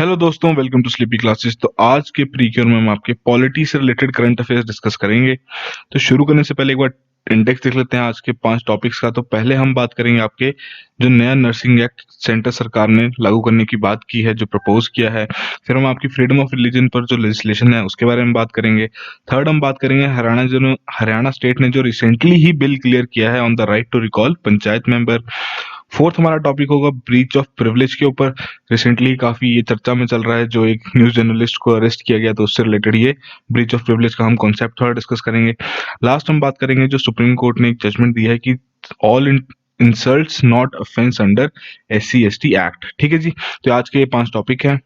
Hello दोस्तों, welcome to sleepy classes. तो आज के प्रीक्योर में हम आपके पॉलिटी से रिलेटेड करंट अफेयर्स डिस्कस करेंगे। तो शुरू करने से पहले एक बार इंडेक्स देख लेते हैं आज के 5 टॉपिक्स का। तो पहले हम बात करेंगे आपके जो नया नर्सिंग एक्ट सेंटर सरकार ने लागू करने की बात की है, जो प्रपोज किया है। फिर हम आपकी फ्रीडम ऑफ रिलीजन पर जो लेजिस्लेशन है उसके बारे में बात करेंगे। थर्ड हम बात करेंगे हरियाणा स्टेट ने जो रिसेंटली ही बिल क्लियर किया है on the right to recall panchayat member. Fourth हमारा टॉपिक होगा ब्रीच ऑफ प्रिविलेज के ऊपर। रिसेंटली काफी ये चर्चा में चल रहा है, जो एक न्यूज जर्नलिस्ट को अरेस्ट किया गया, तो उससे रिलेटेड ये ब्रीच ऑफ प्रिविलेज का हम कॉन्सेप्ट थोड़ा डिस्कस करेंगे। लास्ट हम बात करेंगे जो सुप्रीम कोर्ट ने एक जजमेंट दिया है कि all insults not offence under SC/ST act. ठीक है जी, तो आज के ये 5 टॉपिक हैं।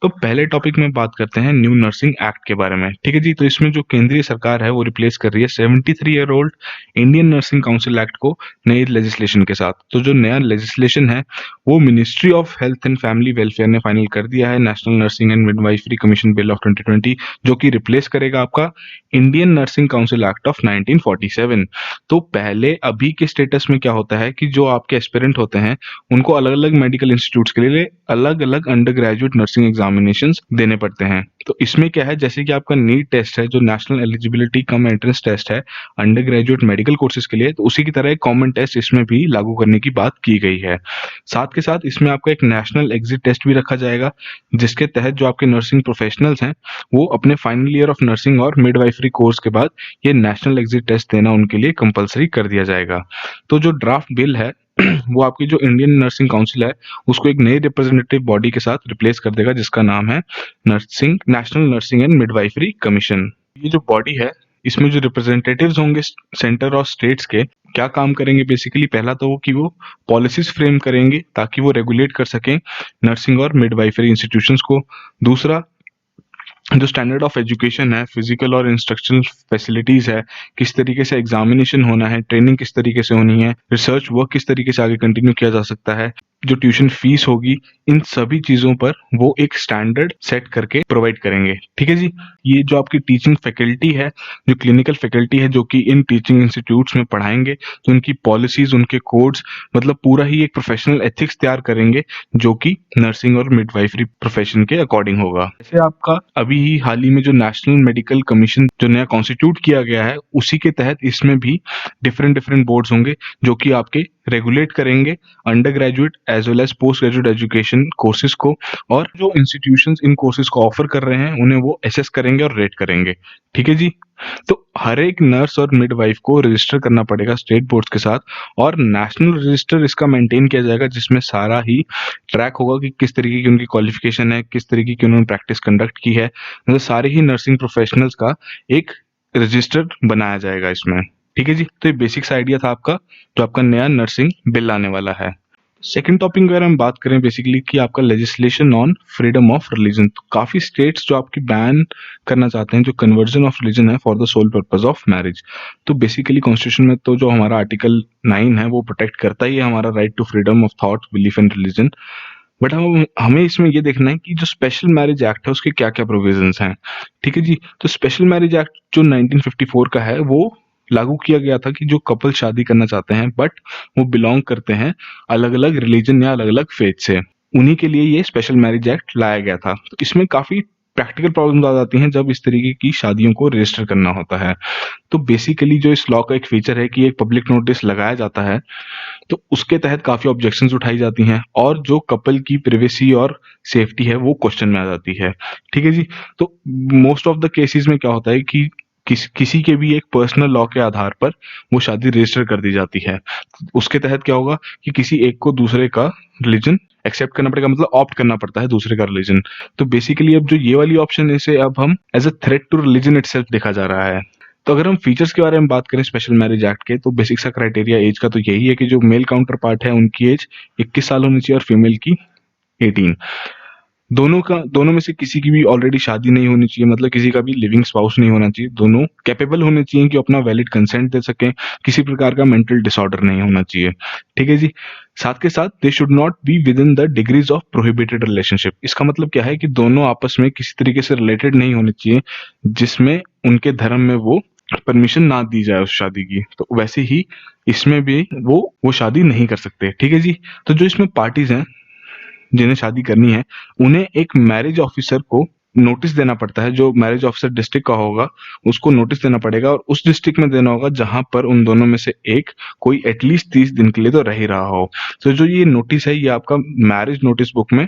तो पहले टॉपिक में बात करते हैं न्यू नर्सिंग एक्ट के बारे में। ठीक है जी, तो इसमें जो केंद्रीय सरकार है वो रिप्लेस कर रही है 73 year old Indian nursing council act को नए लेजिस्लेशन के साथ। तो जो नया लेजिस्लेशन है वो ministry of health and family welfare ने फाइनल कर दिया है, national nursing and midwifery commission bill of 2020, जो कि रिप्लेस करेगा आपका Indian nursing council act of 1947। तो पहले अभी के स्टेटस में क्या होता है कि जो आपके एस्पिरेंट होते हैं उनको अलग अलग मेडिकल इंस्टीट्यूट्स के लिए अलग अलग अंडर ग्रेजुएट नर्सिंग एग्जामिनेशंस देने पड़ते हैं। तो इसमें क्या है, जैसे कि आपका नीट टेस्ट है जो national eligibility cum entrance test है अंडर ग्रेजुएट मेडिकल कोर्सेज के लिए, तो उसी की तरह एक कॉमन टेस्ट इसमें भी लागू करने की बात की गई है। साथ के साथ इसमें आपका एक नेशनल एग्जिट टेस्ट भी रखा जाएगा, जिसके तहत जो आपके नर्सिंग प्रोफेशनल्स हैं वो अपने फाइनल ईयर ऑफ नर्सिंग और मिडवाइफरी कोर्स के बाद ये नेशनल एग्जिट टेस्ट देना उनके लिए कंपलसरी कर दिया जाएगा। तो जो ड्राफ्ट बिल है वो आपकी जो इंडियन नर्सिंग काउंसिल है उसको एक नई रिप्रेजेंटेटिव बॉडी के साथ रिप्लेस कर देगा, जिसका नाम है national nursing and midwifery commission. ये जो बॉडी है इसमें जो रिप्रेजेंटेटिव्स होंगे सेंटर और स्टेट्स के, क्या काम करेंगे बेसिकली, पहला तो वो कि वो पॉलिसीज फ्रेम करेंगे ताकि वो रेगुलेट कर सकें नर्सिंग और मिडवाइफरी इंस्टीट्यूशंस को। दूसरा, जो स्टैंडर्ड ऑफ एजुकेशन है, फिजिकल और इंस्ट्रक्शनल फैसिलिटीज है, किस तरीके से एग्जामिनेशन होना है, ट्रेनिंग किस तरीके से होनी है, रिसर्च वर्क किस तरीके से आगे कंटिन्यू किया जा सकता है, जो ट्यूशन फीस होगी, इन सभी चीजों पर वो एक स्टैंडर्ड सेट करके प्रोवाइड करेंगे। ठीक है जी, ये जो आपकी टीचिंग फैकल्टी है, जो क्लिनिकल फैकल्टी है जो कि इन टीचिंग इंस्टीट्यूट्स में पढ़ाएंगे, तो उनकी पॉलिसीज, उनके कोड्स, मतलब पूरा ही एक प्रोफेशनल एथिक्स तैयार करेंगे जो कि नर्सिंग और मिडवाइफरी प्रोफेशन के अकॉर्डिंग होगा। जैसे आपका अभी ही हाल ही में जो नेशनल मेडिकल कमीशन जो नया कॉन्स्टिट्यूट किया गया है, उसी के तहत इसमें भी डिफरेंट डिफरेंट बोर्ड्स होंगे जो कि आपके रेगुलेट करेंगे under graduate as well as post graduate education courses को, और जो इंस्टीट्यूशंस इन कोर्सेज को ऑफर कर रहे हैं उन्हें वो असेस करेंगे और रेट करेंगे। ठीक है जी, तो हर एक नर्स और मिडवाइफ को रजिस्टर करना पड़ेगा स्टेट बोर्ड्स के साथ, और नेशनल रजिस्टर इसका मेंटेन किया जाएगा जिसमें सारा ही ट्रैक होगा कि किस तरीके की उनकी क्वालिफिकेशन है, किस तरीके की उन्होंने प्रैक्टिस कंडक्ट की है, मतलब सारे ही नर्सिंग प्रोफेशनल्स का एक रजिस्टर बनाया जाएगा इसमें। ठीक है जी, तो ये बेसिक सा आइडिया था आपका जो आपका नया नर्सिंग बिल आने वाला है। सेकंड टॉपिक अगर हम बात करें बेसिकली कि आपका legislation on freedom of religion, तो काफी स्टेट्स जो आपकी बैन करना चाहते हैं जो कन्वर्जन ऑफ रिलीजन है for the sole purpose of marriage. तो बेसिकली कॉन्स्टिट्यूशन में तो जो हमारा आर्टिकल 9 है वो प्रोटेक्ट करता ही है हमारा right to freedom of thought, belief and religion. But हमें इसमें ये देखना है कि जो स्पेशल मैरिज एक्ट है उसके क्या क्या प्रोविजंस हैं। ठीक है जी, तो स्पेशल मैरिज एक्ट जो 1954 का है वो लागू किया गया था कि जो कपल शादी करना चाहते हैं बट वो बिलोंग करते हैं अलग अलग रिलीजन या अलग अलग फेथ से, उन्हीं के लिए ये स्पेशल मैरिज एक्ट लाया गया था। तो इसमें काफी प्रैक्टिकल प्रॉब्लम्स आ जाती हैं जब इस तरीके की शादियों को रजिस्टर करना होता है। तो बेसिकली जो इस लॉ का एक फीचर है कि एक पब्लिक नोटिस लगाया जाता है, तो उसके तहत काफी ऑब्जेक्शंस उठाई जाती हैं और जो कपल की प्राइवेसी और सेफ्टी है वो क्वेश्चन में आ जाती है। ठीक है जी, तो मोस्ट ऑफ द केसेस में क्या होता है कि किसी के भी एक पर्सनल लॉ के आधार पर वो शादी रजिस्टर कर दी जाती है। उसके तहत क्या होगा कि किसी एक को दूसरे का रिलीजन एक्सेप्ट करना पड़ेगा, मतलब ऑप्ट करना पड़ता है दूसरे का रिलीजन। तो बेसिकली अब जो ये वाली ऑप्शन है इसे अब हम as a threat to religion itself देखा जा रहा है। तो अगर हम फीचर्स के बारे में बात करें स्पेशल मैरिज एक्ट के, तो बेसिक सा क्राइटेरिया एज का तो यही है कि जो मेल काउंटर पार्ट है उनकी एज 21 साल होनी चाहिए और फीमेल की 18। दोनों में से किसी की भी ऑलरेडी शादी नहीं होनी चाहिए, मतलब किसी का भी लिविंग स्पाउस नहीं होना चाहिए। दोनों कैपेबल होने चाहिए कि अपना वैलिड कंसेंट दे सकें, किसी प्रकार का मेंटल डिसऑर्डर नहीं होना चाहिए। ठीक है जी, साथ के साथ they should not be with in the degrees of prohibited relationship. इसका मतलब क्या है कि दोनों आपस में किसी तरीके से रिलेटेड नहीं होने चाहिए जिसमें उनके धर्म में वो परमिशन ना दी जाए उस शादी की, तो वैसे ही इसमें भी वो शादी नहीं कर सकते। ठीक है जी, तो जो इसमें पार्टीज हैं जिन्हें शादी करनी है उन्हें एक मैरिज ऑफिसर को नोटिस देना पड़ता है। जो मैरिज ऑफिसर डिस्ट्रिक्ट का होगा उसको नोटिस देना पड़ेगा, और उस डिस्ट्रिक्ट में देना होगा जहां पर उन दोनों में से एक कोई एटलीस्ट 30 दिन के लिए तो रह ही रहा हो। तो जो ये नोटिस है ये आपका मैरिज नोटिस बुक में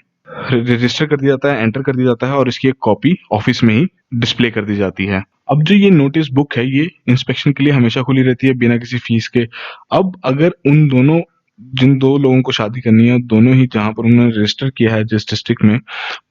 रजिस्टर कर दिया जाता है, एंटर कर दिया जाता है, और इसकी एक कॉपी ऑफिस में ही डिस्प्ले कर दी जाती है। अब जो ये नोटिस बुक है ये इंस्पेक्शन के लिए हमेशा खुली रहती है बिना किसी फीस के। अब अगर उन दोनों जिन दो लोगों को शादी करनी है, दोनों ही जहां पर उन्होंने रजिस्टर किया है जिस डिस्ट्रिक्ट में,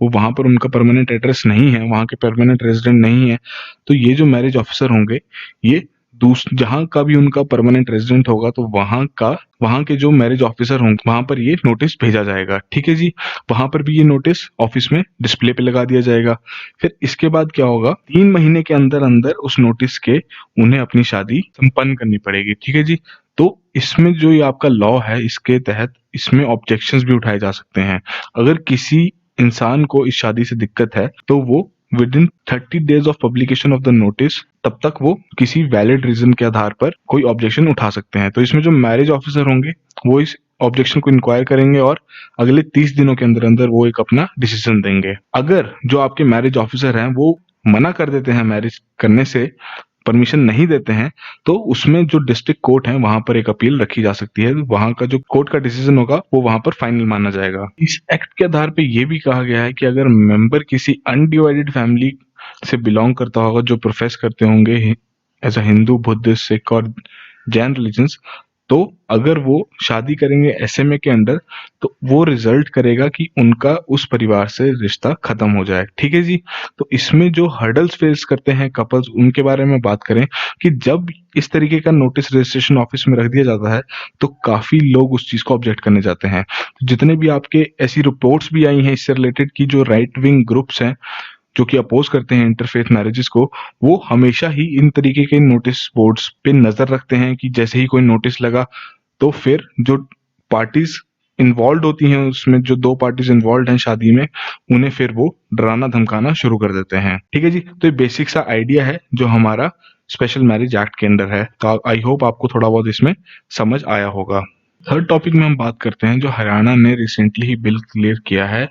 वो वहां पर उनका परमानेंट एड्रेस नहीं है, वहां के परमानेंट रेजिडेंट नहीं है, तो ये जो मैरिज ऑफिसर होंगे ये जहां का भी उनका परमानेंट रेजिडेंट होगा तो वहां के जो मैरिज ऑफिसर होंगे वहां पर ये नोटिस भेजा जाएगा। ठीक है जी, वहां पर भी ये नोटिस ऑफिस में डिस्प्ले पे लगा दिया जाएगा। फिर इसके बाद क्या होगा, 3 महीने के अंदर अंदर उस नोटिस के उन्हें अपनी शादी संपन्न करनी पड़ेगी। ठीक है जी, तो इसमें जो ये आपका लॉ है इसके तहत इसमें ऑब्जेक्शंस भी उठाए जा सकते हैं। अगर किसी इंसान को इस शादी से दिक्कत है तो वो with in 30 days of publication of the notice तब तक वो किसी वैलिड रीजन के आधार पर कोई ऑब्जेक्शन उठा सकते हैं। तो इसमें जो मैरिज ऑफिसर होंगे वो इस ऑब्जेक्शन को इंक्वायर करेंगे और अगले 30 दिनों के अंदर अंदर वो एक अपना डिसीजन देंगे। अगर जो आपके मैरिज ऑफिसर हैं वो मना कर देते हैं मैरिज करने से, परमिशन नहीं देते हैं, तो उसमें जो डिस्ट्रिक्ट कोर्ट है वहां पर एक अपील रखी जा सकती है। वहां का जो कोर्ट का डिसीजन होगा वो वहां पर फाइनल माना जाएगा। इस एक्ट के आधार पे ये भी कहा गया है कि अगर मेंबर किसी अनडिवाइडेड फैमिली से बिलोंग करता होगा, जो प्रोफेस करते होंगे as a Hindu, Buddhist, Sikh और जैन रिलीजन्स, तो अगर वो शादी करेंगे एसएमए के अंडर तो वो रिजल्ट करेगा कि उनका उस परिवार से रिश्ता खत्म हो जाए। ठीक है जी, तो इसमें जो हर्डल्स फेस करते हैं कपल्स उनके बारे में बात करें कि जब इस तरीके का नोटिस रजिस्ट्रेशन ऑफिस में रख दिया जाता है तो काफी लोग उस चीज को ऑब्जेक्ट करने जाते हैं। तो जितने भी आपके ऐसी रिपोर्ट्स भी आई हैं इससे रिलेटेड की जो राइट विंग ग्रुप्स हैं जो कि अपोज करते हैं इंटरफेथ मैरिजेस को, वो हमेशा ही इन तरीके के नोटिस बोर्ड्स पे नजर रखते हैं कि जैसे ही कोई नोटिस लगा तो फिर जो पार्टीज इन्वॉल्व होती हैं उसमें, जो दो पार्टीज इन्वॉल्व हैं शादी में, उन्हें फिर वो डराना धमकाना शुरू कर देते हैं। ठीक है जी, तो ये बेसिक सा आइडिया है जो हमारा स्पेशल मैरिज एक्ट के अंडर है। तो आई होप आपको थोड़ा बहुत इसमें समझ आया होगा। थर्ड टॉपिक में हम बात करते हैं जो हरियाणा ने रिसेंटली ही बिल क्लियर किया है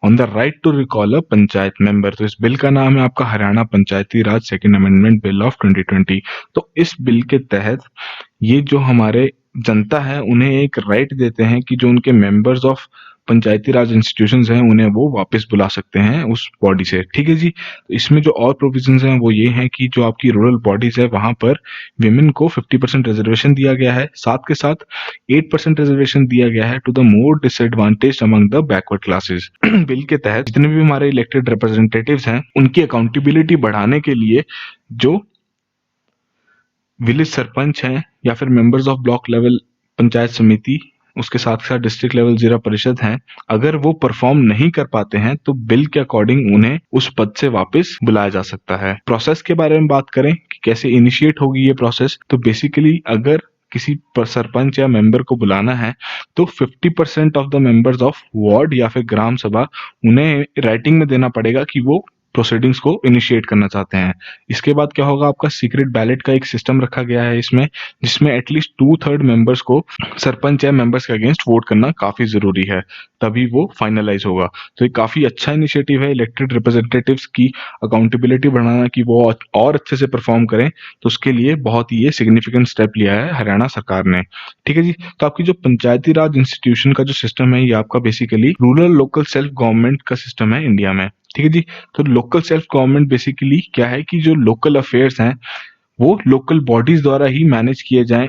on the right to recall a panchayat member. तो इस बिल का नाम है आपका Haryana Panchayati Raj second amendment bill of 2020। तो इस बिल के तहत ये जो हमारे जनता है उन्हें एक राइट देते हैं कि जो उनके members of Panchayati Raj institutions हैं उन्हें वो वापस बुला सकते हैं उस बॉडी से। ठीक है जी, तो इसमें जो और प्रोविजंस हैं वो ये हैं कि जो आपकी रूरल बॉडीज है वहां पर विमेन को 50% रिजर्वेशन दिया गया है, साथ के साथ 8% रिजर्वेशन दिया गया है to the more disadvantage among the backward classes. Bill के तहत जितने भी हमारे इलेक्टेड रिप्रेजेंटेटिव्स हैं उनकी अकाउंटेबिलिटी बढ़ाने के लिए जो विलेज सरपंच हैं या फिर members of block level panchayat समिति, उसके साथ साथ डिस्ट्रिक्ट लेवल जिला परिषद हैं, अगर वो परफॉर्म नहीं कर पाते हैं तो बिल के अकॉर्डिंग उन्हें उस पद से वापस बुलाया जा सकता है। प्रोसेस के बारे में बात करें कि कैसे इनिशिएट होगी ये प्रोसेस, तो बेसिकली अगर किसी सरपंच या मेंबर को बुलाना है तो 50% of the members of ward या फिर ग्राम सभा उन्हें राइटिंग में देना पड़ेगा कि वो प्रोसीडिंग्स को इनिशिएट करना चाहते हैं। इसके बाद क्या होगा, आपका सीक्रेट बैलेट का एक सिस्टम रखा गया है इसमें, जिसमें एटलीस्ट 2/3 मेंबर्स को सरपंच या मेंबर्स के अगेंस्ट वोट करना काफी जरूरी है, तभी वो फाइनलाइज होगा। तो ये काफी अच्छा इनिशिएटिव है इलेक्टेड रिप्रेजेंटेटिव्स की अकाउंटेबिलिटी बढ़ाना कि वो और अच्छे से परफॉर्म करें, तो उसके लिए बहुत ही ये सिग्निफिकेंट स्टेप लिया है हरियाणा सरकार ने। ठीक है जी, तो आपकी जो पंचायती राज इंस्टीट्यूशन का जो सिस्टम है ये आपका basically rural local self government का सिस्टम है इंडिया में। ठीक है जी, तो लोकल सेल्फ गवर्नमेंट बेसिकली क्या है कि जो लोकल अफेयर्स हैं वो लोकल बॉडीज द्वारा ही मैनेज किए जाएं,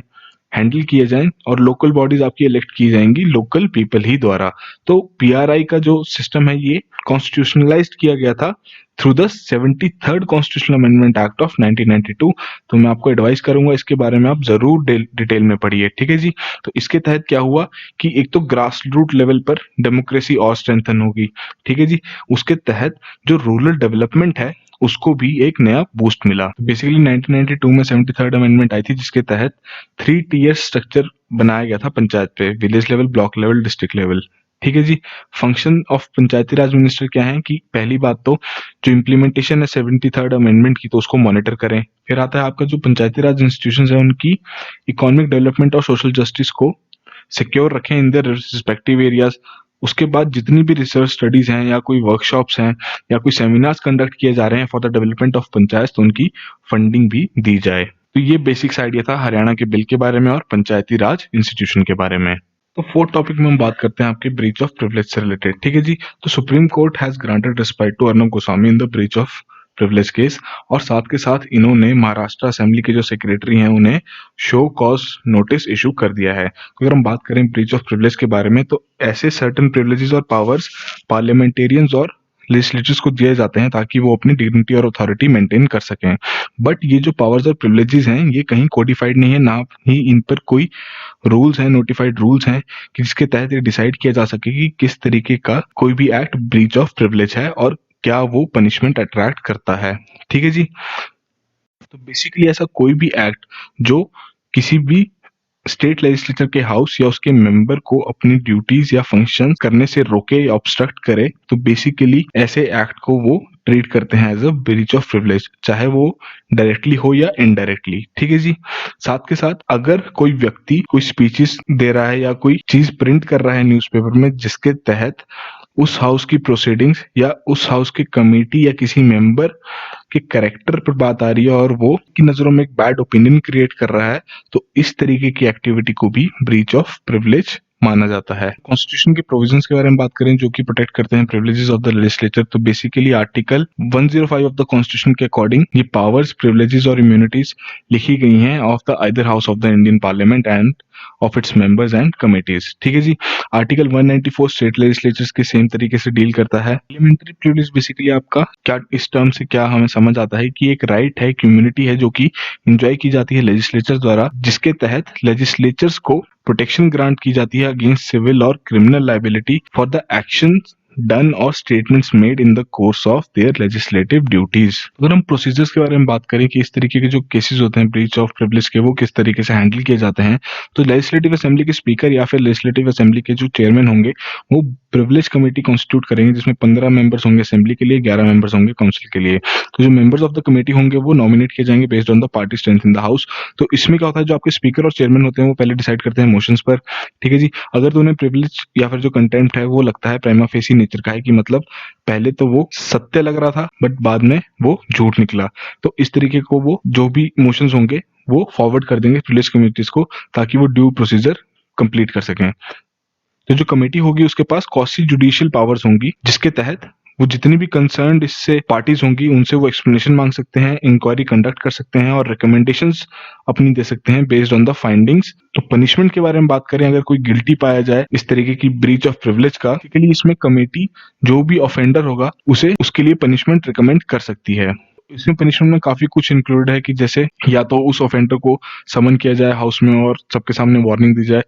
हैंडल किए जाएं, और लोकल बॉडीज आपकी इलेक्ट की जाएंगी लोकल पीपल ही द्वारा। तो पीआरआई का जो सिस्टम है ये कॉन्स्टिट्यूशनलाइज्ड किया गया था through the 73rd constitutional amendment act of 1992। तो मैं आपको एडवाइस करूंगा इसके बारे में आप जरूर डिटेल में पढ़िए। ठीक है जी, तो इसके तहत क्या हुआ कि एक तो ग्रास रूट लेवल पर डेमोक्रेसी और स्ट्रेंथन होगी। ठीक है जी, उसके तहत जो रूरल डेवलपमेंट है उसको भी एक नया बूस्ट मिला। बेसिकली 1992 में 73rd अमेंडमेंट आई थी जिसके तहत 3 टीयर स्ट्रक्चर बनाया गया था पंचायत पे, village level, block level, district level. ठीक है जी, function of Panchayati Raj minister क्या है कि पहली बात तो जो इम्प्लीमेंटेशन है 73rd अमेंडमेंट की तो उसको मॉनिटर करें। फिर आता है आपका जो पंचायती राज इंस्टीट्यूशंस है उनकी इकोनॉमिक डेवलपमेंट और सोशल जस्टिस को सिक्योर रखें इन देयर रिस्पेक्टिव एरियाज, उसके बाद जितनी भी रिसर्च स्टडीज हैं या कोई वर्कशॉप्स हैं या कोई सेमिनार्स कंडक्ट किए जा रहे हैं for the development of panchayat, तो उनकी फंडिंग भी दी जाए। तो ये बेसिक्स आइडिया था हरियाणा के बिल के बारे में और पंचायती राज इंस्टीट्यूशन के बारे में। तो फोर्थ टॉपिक में हम बात करते हैं आपके ब्रीच ऑफ प्रिविलेज से रिलेटेड। ठीक है जी, तो Supreme Court has granted respite to Arnab Goswami in the breach of privilege case, और साथ के साथ इन्होंने महाराष्ट्र असेंबली के जो सेक्रेटरी हैं उन्हें शो कॉज नोटिस इशू कर दिया है। तो अगर हम बात करें ब्रीच ऑफ प्रिविलेज के बारे में, तो ऐसे सर्टेन प्रिविलेजेस और पावर्स पार्लियामेंटेरियंस और लेजिस्लेचर्स को दिए जाते हैं ताकि वो अपनी डिग्निटी और अथॉरिटी मेंटेन कर सकें। बट ये जो पावर्स और प्रिविलेजेस हैं ये कहीं कोडिफाइड नहीं है, ना ही इन पर कोई रूल्स हैं, नोटिफाइड रूल्स हैं कि जिसके तहत ये डिसाइड किया जा सके कि किस तरीके का कोई भी एक्ट ब्रीच ऑफ प्रिविलेज है और क्या वो पनिशमेंट अट्रैक्ट करता है। ठीक है जी, तो बेसिकली ऐसा कोई भी एक्ट जो किसी भी स्टेट लेजिस्लेचर के हाउस या उसके मेंबर को अपनी ड्यूटीज या फंक्शन करने से रोके या ऑब्स्ट्रक्ट करे, तो बेसिकली ऐसे एक्ट को वो ट्रीट करते हैं as a breach of privilege, चाहे वो डायरेक्टली हो या इनडायरेक्टली। ठीक है जी, साथ के साथ अगर कोई व्यक्ति कोई स्पीचेस दे रहा है या कोई चीज प्रिंट कर रहा है न्यूज़पेपर में जिसके तहत उस हाउस की प्रोसीडिंग्स या उस हाउस की कमेटी या किसी मेंबर के कैरेक्टर पर बात आ रही है और वो की नजरों में एक बैड ओपिनियन क्रिएट कर रहा है, तो इस तरीके की एक्टिविटी को भी ब्रीच ऑफ प्रिविलेज माना जाता है। कॉन्स्टिट्यूशन के प्रोविजंस के बारे में बात करें जो कि प्रोटेक्ट करते हैं प्रिविलेजेस ऑफ द लेजिस्लेचर, तो basically article 105 of the constitution के अकॉर्डिंग ये पावर्स, प्रिविलेजेस और इम्यूनिटीज लिखी गई हैं of the either house of the Indian parliament end of its members and committees. ठीक है जी, आर्टिकल 194 स्टेट लेजिस्लेचर्स के सेम तरीके से डील करता है। पार्लियामेंट्री प्रिविलेज बेसिकली आपका क्या, इस टर्म से क्या हमें समझ आता है कि एक राइट है, एक इम्यूनिटी है जो कि एंजॉय की जाती है लेजिस्लेचर द्वारा, जिसके तहत लेजिस्लेचर्स को प्रोटेक्शन ग्रांट की जाती है अगेंस्ट सिविल और criminal liability for the action done और statements made in the course of their legislative duties. अगर हम प्रोसीजर्स के बारे में बात करें कि इस तरीके के जो केसेस होते हैं ब्रीच ऑफ प्रिविलेज के वो किस तरीके से हैंडल किए जाते हैं, तो लेजिस्लेटिव असेंबली के स्पीकर या फिर लेजिस्लेटिव असेंबली के जो चेयरमैन होंगे वो प्रिविलेज कमेटी कॉन्स्टिट्यूट करेंगे जिसमें 15 मेंबर्स होंगे असेंबली के लिए, 11 मेंबर्स होंगे काउंसिल के लिए। तो जो मेंबर्स ऑफ द कमेटी होंगे वो नॉमिनेट किए जाएंगे based on the party strength in the house. तो इसमें क्या होता है, जो आपके स्पीकर और चेयरमैन होते हैं वो पहले डिसाइड करते हैं मोशंस पर। ठीक है जी, अगर तो उन्हें प्रिविलेज या फिर जो कंटेम्प्ट है वो लगता है प्राइमा फेसी नेचर का है, कि मतलब पहले तो वो सत्य लग रहा था बट बाद में वो झूठ निकला, तो इस तरीके को वो जो भी मोशंस होंगे वो फॉरवर्ड कर देंगे प्रिविलेज कमिटीज को ताकि वो ड्यू प्रोसीजर कंप्लीट कर सकें। तो जो कमेटी होगी उसके पास कॉसी जुडिशियल पावर्स होंगी जिसके तहत वो जितनी भी कंसर्न्ड इससे पार्टीज होंगी उनसे वो एक्सप्लेनेशन मांग सकते हैं, इंक्वायरी कंडक्ट कर सकते हैं और रिकमेंडेशंस अपनी दे सकते हैं बेस्ड ऑन द फाइंडिंग्स। तो पनिशमेंट के बारे में बात करें, अगर कोई गिल्टी पाया जाए इस तरीके की ब्रीच ऑफ प्रिविलेज का, के लिए इसमें कमेटी जो भी ऑफेंडर होगा उसे उसके लिए पनिशमेंट रिकमेंड कर सकती है। इसमें पनिशमेंट में काफी कुछ इंक्लूड है कि जैसे या तो उस ऑफेंडर को समन किया जाए हाउस में और सबके सामने वार्निंग दी जाए,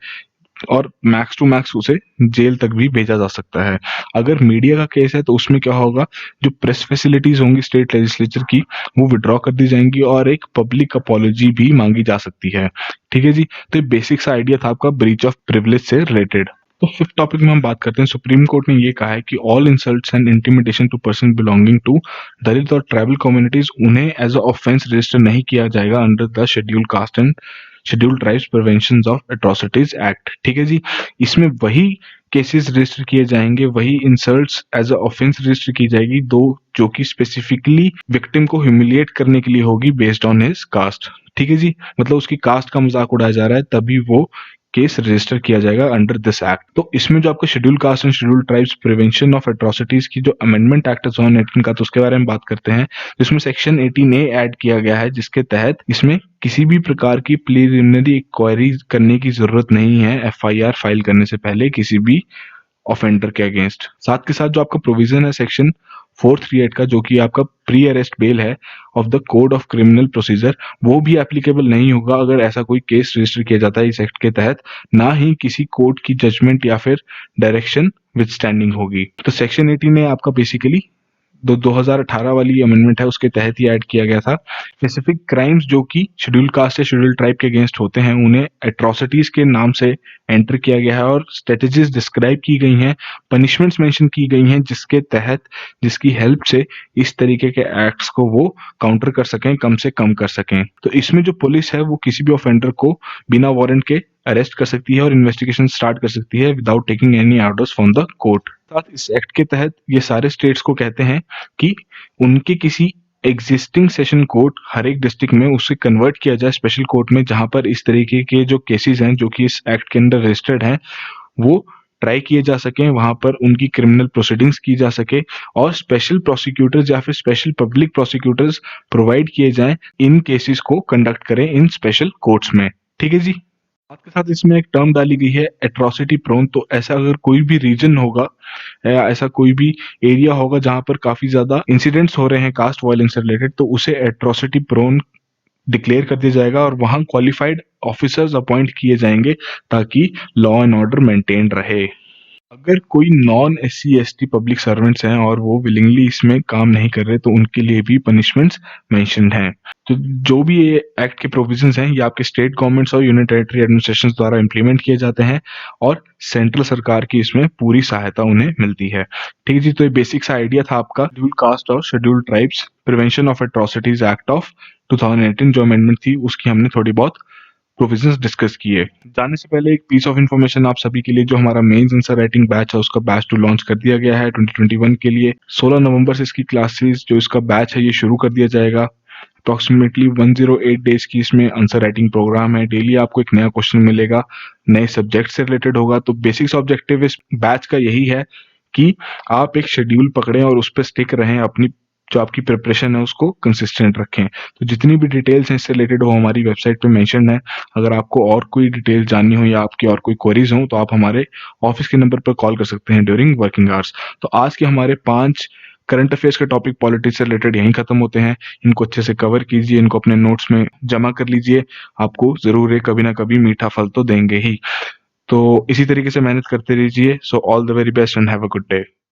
और मैक्स टू मैक्स उसे जेल तक भी भेजा जा सकता है। अगर मीडिया का केस है तो उसमें क्या होगा, जो प्रेस फैसिलिटीज होंगी स्टेट लेजिस्लेचर की वो विड्रॉ कर दी जाएंगी और एक पब्लिक अपॉलॉजी भी मांगी जा सकती है। ठीक है जी, तो ये बेसिक सा आइडिया था आपका ब्रीच ऑफ प्रिविलेज से रिलेटेड। तो फिफ्थ टॉपिक में हम बात करते हैं, सुप्रीम कोर्ट ने ये कहा है कि all insults and intimidation to person belonging to Dalit और ट्राइबल कम्युनिटीज उन्हें एज अ ऑफेंस रजिस्टर नहीं किया जाएगा under the schedule caste and schedule tribes prevention of atrocities act. ठीक है जी, इसमें वही केसेस रजिस्टर किए जाएंगे, वही insults as a offence register की जाएगी, दो जो कि स्पेसिफिकली विक्टिम को ह्यूमिलिएट करने के लिए होगी बेस्ड ऑन हिज कास्ट। ठीक है जी, मतलब उसकी कास्ट का मजाक उड़ाया जा रहा है तभी वो केस रजिस्टर किया जाएगा अंडर दिस एक्ट। तो इसमें जो आपका schedule caste and schedule tribes prevention of atrocities की जो अमेंडमेंट एक्ट 2018 का, तो उसके बारे में बात करते हैं। इसमें सेक्शन 18A ऐड किया गया है जिसके तहत इसमें किसी भी प्रकार की प्रिलिमिनरी इंक्वायरी करने की जरूरत नहीं है FIR फाइल करने से पहले किसी भी ऑफेंडर के अगेंस्ट। साथ के साथ जो आपका प्रोविजन है सेक्शन 438 का, जो कि आपका प्री अरेस्ट बेल है of the code of criminal procedure, वो भी एप्लीकेबल नहीं होगा अगर ऐसा कोई केस रजिस्टर किया जाता है इस एक्ट के तहत, ना ही किसी कोर्ट की जजमेंट या फिर डायरेक्शन विद स्टैंडिंग होगी। तो सेक्शन 18 ने आपका बेसिकली 2018 वाली अमेंडमेंट है उसके तहत ही ऐड किया गया था। स्पेसिफिक क्राइम्स जो कि शेड्यूल कास्ट या शेड्यूल ट्राइब के अगेंस्ट होते हैं उन्हें एट्रोसिटीज के नाम से एंटर किया गया है और स्ट्रेटेजीज डिस्क्राइब की गई हैं, पनिशमेंट्स मेंशन की गई हैं जिसके तहत, जिसकी हेल्प से इस तरीके के एक्ट्स को वो काउंटर कर सकें, कम से कम कर सकें। तो इसमें जो पुलिस है वो किसी भी ऑफेंडर को बिना वारंट के अरेस्ट कर सकती है और इन्वेस्टिगेशन स्टार्ट कर सकती है without taking any orders from the court. साथ इस एक्ट के तहत ये सारे स्टेट्स को कहते हैं कि उनके किसी एग्जिस्टिंग सेशन कोर्ट हर एक डिस्ट्रिक्ट में उसे कन्वर्ट किया जाए स्पेशल कोर्ट में, जहां पर इस तरीके के जो केसेस हैं जो कि इस एक्ट के अंडर रजिस्टर्ड हैं वो ट्राई किए जा सकें, वहां पर उनकी क्रिमिनल प्रोसीडिंग्स की जा सके और स्पेशल प्रोसिक्यूटर्स या फिर स्पेशल पब्लिक प्रोसिक्यूटर्स प्रोवाइड किए जाएं, इन केसेस को कंडक्ट करें इन स्पेशल कोर्ट्स में। ठीक है जी। साथ के साथ इसमें एक टर्म डाली गई है एट्रोसिटी प्रोन। तो ऐसा अगर कोई भी रीजन होगा या ऐसा कोई भी एरिया होगा जहां पर काफी ज्यादा इंसिडेंट्स हो रहे हैं कास्ट वायलेंस से रिलेटेड, तो उसे एट्रोसिटी प्रोन डिक्लेयर कर दिया जाएगा और वहां क्वालिफाइड ऑफिसर्स अपॉइंट किए जाएंगे ताकि लॉ एंड ऑर्डर मेंटेन रहे। अगर कोई non SC ST public servants हैं और वो विलिंगली इसमें काम नहीं कर रहे तो उनके लिए भी पनिशमेंट्स मेंशन्ड हैं। तो जो भी ये एक्ट के प्रोविजंस हैं ये आपके स्टेट गवर्नमेंट्स और यूनियन टेरिटरी एडमिनिस्ट्रेशन द्वारा इंप्लीमेंट किए जाते हैं और सेंट्रल सरकार की इसमें पूरी सहायता उन्हें मिलती है। ठीक है जी। तो ये बेसिक सा आइडिया था आपका शेड्यूल कास्ट और schedule tribes prevention of atrocities act of 2018 जो अमेंडमेंट थी उसकी हमने थोड़ी बहुत प्रोविजंस डिस्कस किए। जाने से पहले एक पीस ऑफ इन्फॉर्मेशन आप सभी के लिए, जो हमारा मेंस आंसर राइटिंग बैच है उसका बैच टू लॉन्च कर दिया गया है 2021 के लिए। 16 नवंबर से इसकी क्लासेस जो इसका बैच है ये शुरू कर दिया जाएगा। अप्रोक्सीमेटली 108 डेज की इसमें आंसर राइटिंग प्रोग्राम है। डेली आपको एक नया क्वेश्चन मिलेगा, नए सब्जेक्ट से रिलेटेड होगा। तो बेसिक्स ऑब्जेक्टिव इस बैच का यही है कि आप एक शेड्यूल पकड़ें और उस पर स्टिक रहें, अपनी जो आपकी प्रिपरेशन है उसको कंसिस्टेंट रखें। तो जितनी भी डिटेल्स हैं इससे रिलेटेड वो हमारी वेबसाइट पे मेंशन है। अगर आपको और कोई डिटेल जाननी हो या आपकी और कोई क्वेरीज हो तो आप हमारे ऑफिस के नंबर पर कॉल कर सकते हैं ड्यूरिंग वर्किंग आवर्स। तो आज के हमारे 5 करंट अफेयर्स के टॉपिक पॉलिटिक्स से रिलेटेड यहीं खत्म होते हैं। इनको अच्छे से कवर कीजिए, इनको अपने नोट्स में जमा कर लीजिए। आपको जरूर है कभी ना कभी मीठा फल तो देंगे ही। तो इसी तरीके से मेहनत करते रहिए। So all the very best and have a good day.